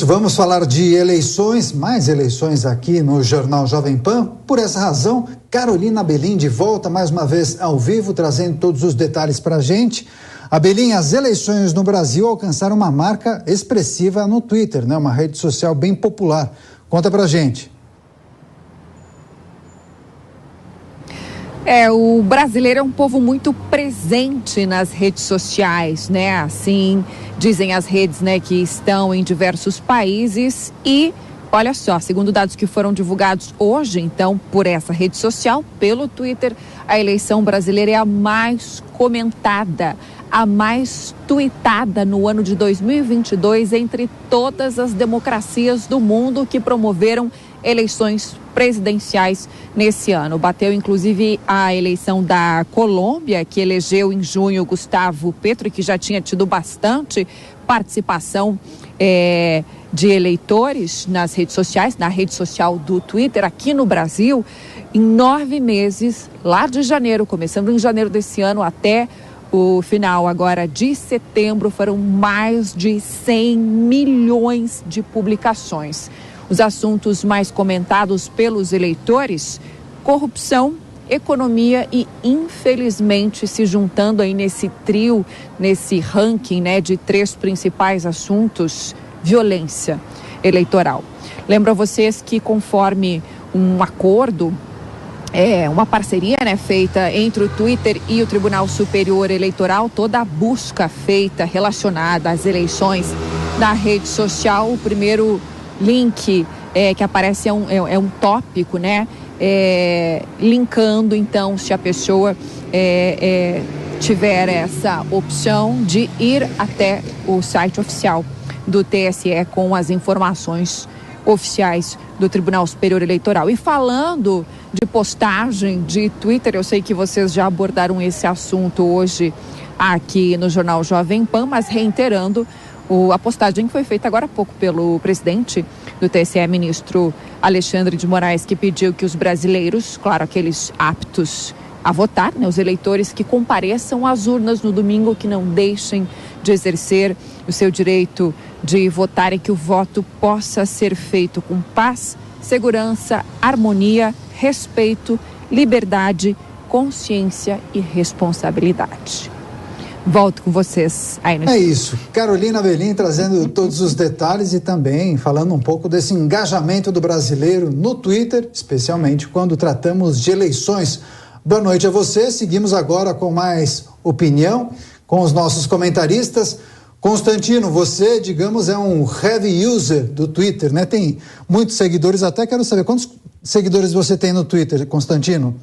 isso, vamos falar de eleições, mais eleições aqui no Jornal Jovem Pan. Por essa razão, Carolina Abelim de volta mais uma vez ao vivo, trazendo todos os detalhes para a gente. Abelim, as eleições no Brasil alcançaram uma marca expressiva no Twitter, né? Uma rede social bem popular. Conta pra gente. O brasileiro é um povo muito presente nas redes sociais, né? Assim, dizem as redes, né, que estão em diversos países e, olha só, segundo dados que foram divulgados hoje, então, por essa rede social, pelo Twitter, a eleição brasileira é a mais comentada, a mais tuitada no ano de 2022 entre todas as democracias do mundo que promoveram eleições presidenciais nesse ano. Bateu inclusive a eleição da Colômbia, que elegeu em junho Gustavo Petro, que já tinha tido bastante participação de eleitores nas redes sociais, na rede social do Twitter. Aqui no Brasil, em 9 meses, lá de janeiro, começando em janeiro desse ano até o final agora de setembro, foram mais de 100 milhões de publicações. Os assuntos mais comentados pelos eleitores: corrupção, economia e, infelizmente, se juntando aí nesse trio, nesse ranking, né, de 3 principais assuntos, violência eleitoral. Lembro a vocês que, conforme um acordo, uma parceria, né, feita entre o Twitter e o Tribunal Superior Eleitoral, toda a busca feita relacionada às eleições na rede social, o primeiro link que aparece é um tópico, né? Linkando, então, se a pessoa tiver essa opção de ir até o site oficial do TSE com as informações oficiais do Tribunal Superior Eleitoral. E falando de postagem de Twitter, eu sei que vocês já abordaram esse assunto hoje aqui no Jornal Jovem Pan, mas reiterando a postagem que foi feita agora há pouco pelo presidente do TSE, ministro Alexandre de Moraes, que pediu que os brasileiros, claro, aqueles aptos a votar, né, os eleitores que compareçam às urnas no domingo, que não deixem de exercer o seu direito de votar e que o voto possa ser feito com paz, segurança, harmonia, respeito, liberdade, consciência e responsabilidade. Volto com vocês aí no estúdio. Isso, Carolina Abelim trazendo todos os detalhes e também falando um pouco desse engajamento do brasileiro no Twitter, especialmente quando tratamos de eleições. Boa noite a você, seguimos agora com mais opinião com os nossos comentaristas. Constantino, você, digamos, é um heavy user do Twitter, né? Tem muitos seguidores, até quero saber quantos seguidores você tem no Twitter, Constantino?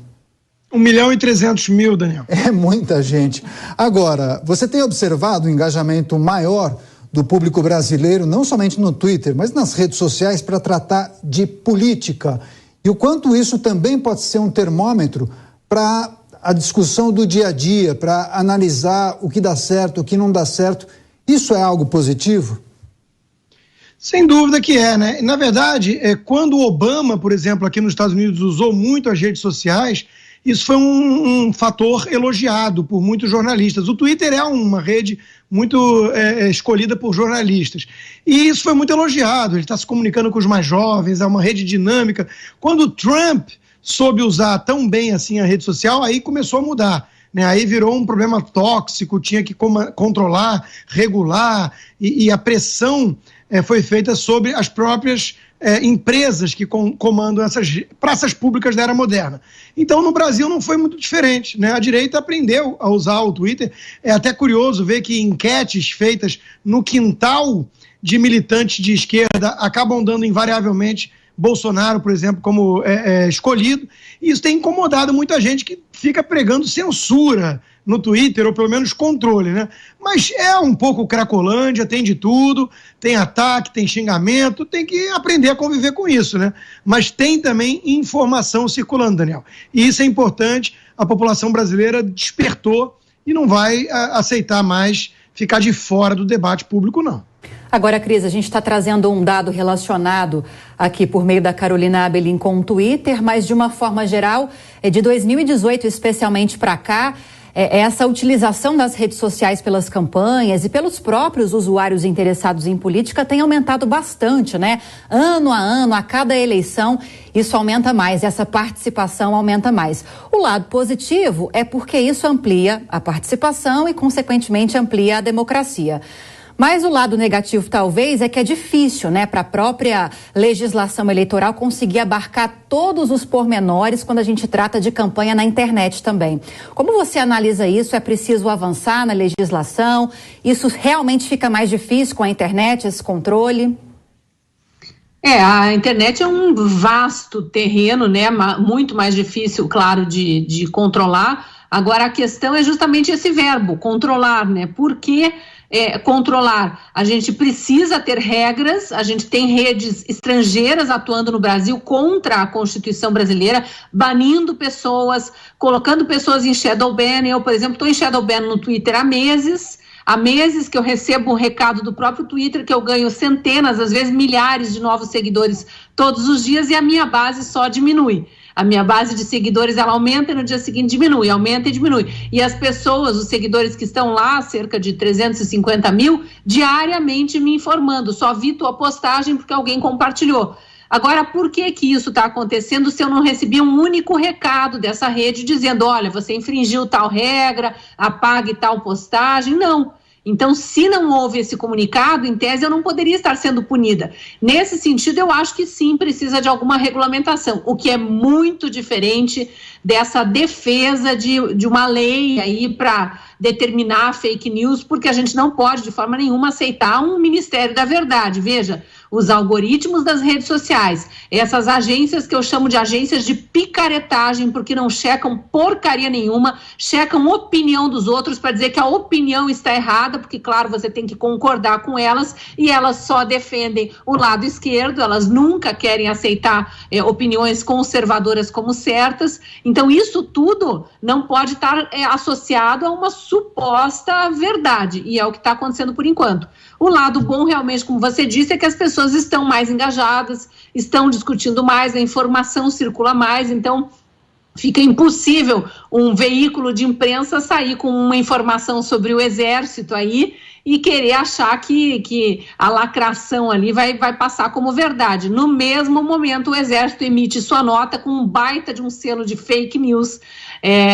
1.300.000, Daniel. É muita gente. Agora, você tem observado um engajamento maior do público brasileiro, não somente no Twitter, mas nas redes sociais, para tratar de política? E o quanto isso também pode ser um termômetro para a discussão do dia a dia, para analisar o que dá certo, o que não dá certo? Isso é algo positivo? Sem dúvida que é, né? Na verdade, quando o Obama, por exemplo, aqui nos Estados Unidos, usou muito as redes sociais, isso foi um fator elogiado por muitos jornalistas. O Twitter é uma rede muito escolhida por jornalistas. E isso foi muito elogiado. Ele está se comunicando com os mais jovens, é uma rede dinâmica. Quando o Trump soube usar tão bem assim a rede social, aí começou a mudar, né? Aí virou um problema tóxico, tinha que controlar, regular, e a pressão foi feita sobre as próprias empresas que comandam essas praças públicas da era moderna. Então, no Brasil não foi muito diferente, né? A direita aprendeu a usar o Twitter. É até curioso ver que enquetes feitas no quintal de militantes de esquerda acabam dando invariavelmente Bolsonaro, por exemplo, como escolhido. E isso tem incomodado muita gente que fica pregando censura no Twitter, ou pelo menos controle, né? Mas é um pouco cracolândia, tem de tudo, tem ataque, tem xingamento, tem que aprender a conviver com isso, né? Mas tem também informação circulando, Daniel. E isso é importante, a população brasileira despertou e não vai aceitar mais ficar de fora do debate público, não. Agora, Cris, a gente está trazendo um dado relacionado aqui por meio da Carolina Abelim com o Twitter, mas de uma forma geral, de 2018 especialmente para cá, essa utilização das redes sociais pelas campanhas e pelos próprios usuários interessados em política tem aumentado bastante, né? Ano a ano, a cada eleição, isso aumenta mais, essa participação aumenta mais. O lado positivo é porque isso amplia a participação e, consequentemente, amplia a democracia. Mas o lado negativo, talvez, é que é difícil, né, para a própria legislação eleitoral conseguir abarcar todos os pormenores quando a gente trata de campanha na internet também. Como você analisa isso? É preciso avançar na legislação? Isso realmente fica mais difícil com a internet, esse controle? A internet é um vasto terreno, né, muito mais difícil, claro, de controlar. Agora, a questão é justamente esse verbo, controlar, né, porque... controlar, a gente precisa ter regras, a gente tem redes estrangeiras atuando no Brasil contra a Constituição brasileira, banindo pessoas, colocando pessoas em shadow ban. Eu, por exemplo, estou em shadow ban no Twitter há meses que eu recebo um recado do próprio Twitter que eu ganho centenas, às vezes milhares de novos seguidores todos os dias e a minha base só diminui. A minha base de seguidores, ela aumenta e no dia seguinte diminui, aumenta e diminui. E as pessoas, os seguidores que estão lá, cerca de 350 mil, diariamente me informando, só vi tua postagem porque alguém compartilhou. Agora, por que isso está acontecendo se eu não recebi um único recado dessa rede dizendo, olha, você infringiu tal regra, apague tal postagem? Não. Então, se não houve esse comunicado, em tese, eu não poderia estar sendo punida. Nesse sentido, eu acho que sim, precisa de alguma regulamentação, o que é muito diferente dessa defesa de uma lei aí para determinar fake news, porque a gente não pode, de forma nenhuma, aceitar um Ministério da Verdade. Veja, os algoritmos das redes sociais, essas agências que eu chamo de agências de picaretagem, porque não checam porcaria nenhuma, checam opinião dos outros para dizer que a opinião está errada, porque, claro, você tem que concordar com elas, e elas só defendem o lado esquerdo, elas nunca querem aceitar opiniões conservadoras como certas. Então, isso tudo não pode estar associado a uma suposta verdade, e é o que está acontecendo por enquanto. O lado bom, realmente, como você disse, é que as pessoas estão mais engajadas, estão discutindo mais, a informação circula mais, então fica impossível um veículo de imprensa sair com uma informação sobre o Exército aí e querer achar que a lacração ali vai passar como verdade. No mesmo momento, o Exército emite sua nota com um baita de um selo de fake news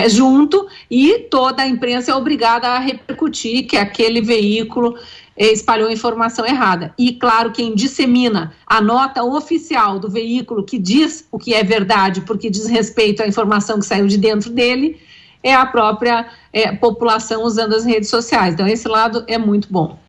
junto, e toda a imprensa é obrigada a repercutir que aquele veículo espalhou informação errada. E, claro, quem dissemina a nota oficial do veículo que diz o que é verdade, porque diz respeito à informação que saiu de dentro dele, é a própria população usando as redes sociais. Então, esse lado é muito bom.